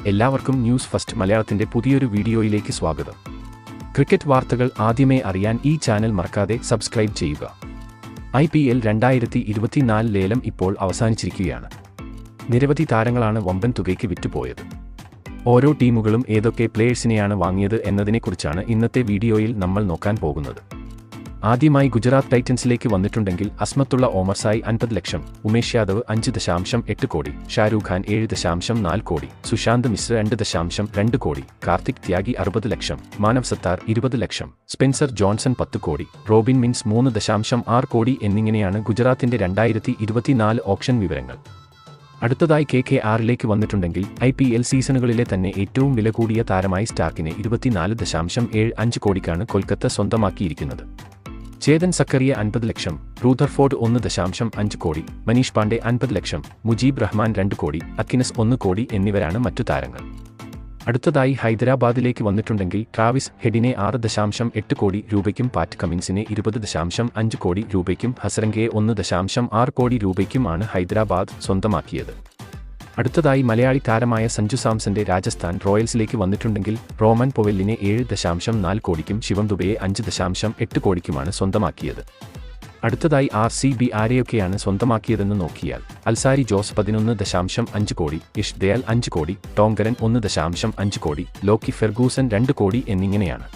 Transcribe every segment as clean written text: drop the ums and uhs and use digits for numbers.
എല്ലാവർക്കും news first മലയാളത്തിന്റെ പുതിയൊരു വീഡിയോയിലേക്ക് സ്വാഗതം. ക്രിക്കറ്റ് വാർത്തകൾ ആദ്യമേ അറിയാൻ ഈ ചാനൽ മറക്കാതെ സബ്സ്ക്രൈബ് ചെയ്യുക. IPL 2024 ലേലം ഇപ്പോൾ അവസാനിച്ചിരിക്കുകയാണ്. നിരവധി താരങ്ങളാണ് വമ്പൻ തുകയ്ക്ക് വിറ്റുപോയത്. ഓരോ ടീമുകളും ഏതൊക്കെ പ്ലേയേഴ്സിനെയാണ് വാങ്ങിയത് എന്നതിനെക്കുറിച്ചാണ് ഇന്നത്തെ വീഡിയോയിൽ നമ്മൾ നോക്കാൻ പോകുന്നത്. ആദ്യമായി ഗുജറാത്ത് ടൈറ്റൻസിലേക്ക് വന്നിട്ടുണ്ടെങ്കിൽ അസ്മത്തുള്ള ഓമർസായി 50 ലക്ഷം, ഉമേഷ് യാദവ് 5.8 കോടി, ഷാരൂഖ് ഖാൻ 7.4 കോടി, സുശാന്ത് മിശ്ര 2.2 കോടി, കാർത്തിക് ത്യാഗി 60 ലക്ഷം, മാനവ് സത്താർ 20 ലക്ഷം, സ്പെൻസർ ജോൺസൺ 10 കോടി, റോബിൻ മിൻസ് 3.6 കോടി എന്നിങ്ങനെയാണ് ഗുജറാത്തിന്റെ 2024 ഓപ്ഷൻ വിവരങ്ങൾ. അടുത്തതായി KKRലേക്ക് വന്നിട്ടുണ്ടെങ്കിൽ IPL സീസണുകളിലെ തന്നെ ഏറ്റവും വില കൂടിയ താരമായി സ്റ്റാർക്കിനെ 24.75 കോടിക്കാണ് കൊൽക്കത്ത സ്വന്തമാക്കിയിരിക്കുന്നത്. ചേതൻ സക്കറിയ 50 ലക്ഷം, റൂദർഫോർഡ് 1.5 കോടി, മനീഷ് പാണ്ഡെ 50 ലക്ഷം, മുജീബ് റഹ്മാൻ 2 കോടി, അക്കിനസ് 1 കോടി എന്നിവരാണ് മറ്റു താരങ്ങൾ. അടുത്തതായി ഹൈദരാബാദിലേക്ക് വന്നിട്ടുണ്ടെങ്കിൽ ട്രാവിസ് ഹെഡിനെ 6.8 കോടി രൂപയ്ക്കും പാറ്റ് കമിൻസിനെ 20.5 കോടി രൂപയ്ക്കും ഹസരംഗയെ 1.6 കോടി രൂപയ്ക്കുമാണ് ഹൈദരാബാദ് സ്വന്തമാക്കിയത്. അടുത്തതായി മലയാളി താരമായ സഞ്ജു സാംസന്റെ രാജസ്ഥാൻ റോയൽസിലേക്ക് വന്നിട്ടുണ്ടെങ്കിൽ റോമൻ പൊവെല്ലിനെ 7.4 കോടിക്കും ശിവം ദുബെയെ 5.8 കോടിക്കുമാണ് സ്വന്തമാക്കിയത്. അടുത്തതായി RCB ആരെയൊക്കെയാണ് സ്വന്തമാക്കിയതെന്ന് നോക്കിയാൽ അൽസാരി ജോസ് 11.5 കോടി, ഇഷ് ദയാൽ 5 കോടി, ടോങ്കരൻ 1.5 കോടി, ലോക്കി ഫെർഗൂസൻ 2 കോടി എന്നിങ്ങനെയാണ്.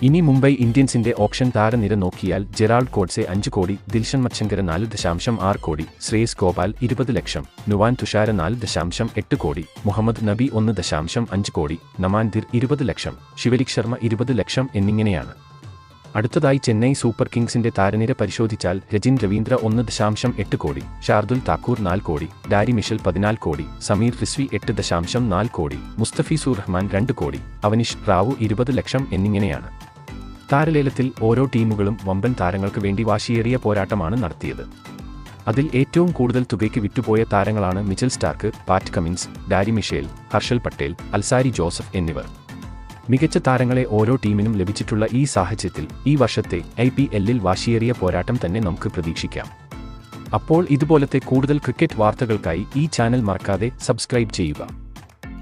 ഇനി മുംബൈ ഇന്ത്യൻസിന്റെ ഓപ്ഷൻ താരനിര നോക്കിയാൽ ജെറാൾഡ് കോഡ്സെ 5 കോടി, ദിൽഷൻ മച്ചങ്കര 4.6 കോടി, ശ്രേയസ് ഗോപാൽ 20 ലക്ഷം, നുവാൻ തുഷാര 4.8 കോടി, മുഹമ്മദ് നബി 1.5 കോടി, നമാൻ ദിർ 20 ലക്ഷം, ശിവലിക് ശർമ്മ 20 ലക്ഷം എന്നിങ്ങനെയാണ്. അടുത്തതായി ചെന്നൈ സൂപ്പർ കിങ്സിന്റെ താരനിര പരിശോധിച്ചാൽ രജിൻ രവീന്ദ്ര 1.8 കോടി, ഷാർദുൽ താക്കൂർ 4 കോടി, ഡാരി മിഷൽ 14 കോടി, സമീർ റിസ്വി 8.4 കോടി, മുസ്തഫീസുർ റഹ്മാൻ 2 കോടി, അവനിഷ് റാവു 20 ലക്ഷം എന്നിങ്ങനെയാണ്. താരലേലത്തിൽ ഓരോ ടീമുകളും വമ്പൻ താരങ്ങൾക്ക് വേണ്ടി വാശിയേറിയ പോരാട്ടമാണ് നടത്തിയത്. അതിൽ ഏറ്റവും കൂടുതൽ തുകയ്ക്ക് വിറ്റുപോയ താരങ്ങളാണ് Mitchell Starc, Pat Cummins, Daryl Mitchell, Harshal Patel, Alzarri Joseph എന്നിവർ. മികച്ച താരങ്ങളെ ഓരോ ടീമിനും ലഭിച്ചിട്ടുള്ള ഈ സാഹചര്യത്തിൽ ഈ വർഷത്തെ IPLൽ വാശിയേറിയ പോരാട്ടം തന്നെ നമുക്ക് പ്രതീക്ഷിക്കാം. അപ്പോൾ ഇതുപോലത്തെ കൂടുതൽ ക്രിക്കറ്റ് വാർത്തകൾക്കായി ഈ ചാനൽ മറക്കാതെ സബ്സ്ക്രൈബ് ചെയ്യുക.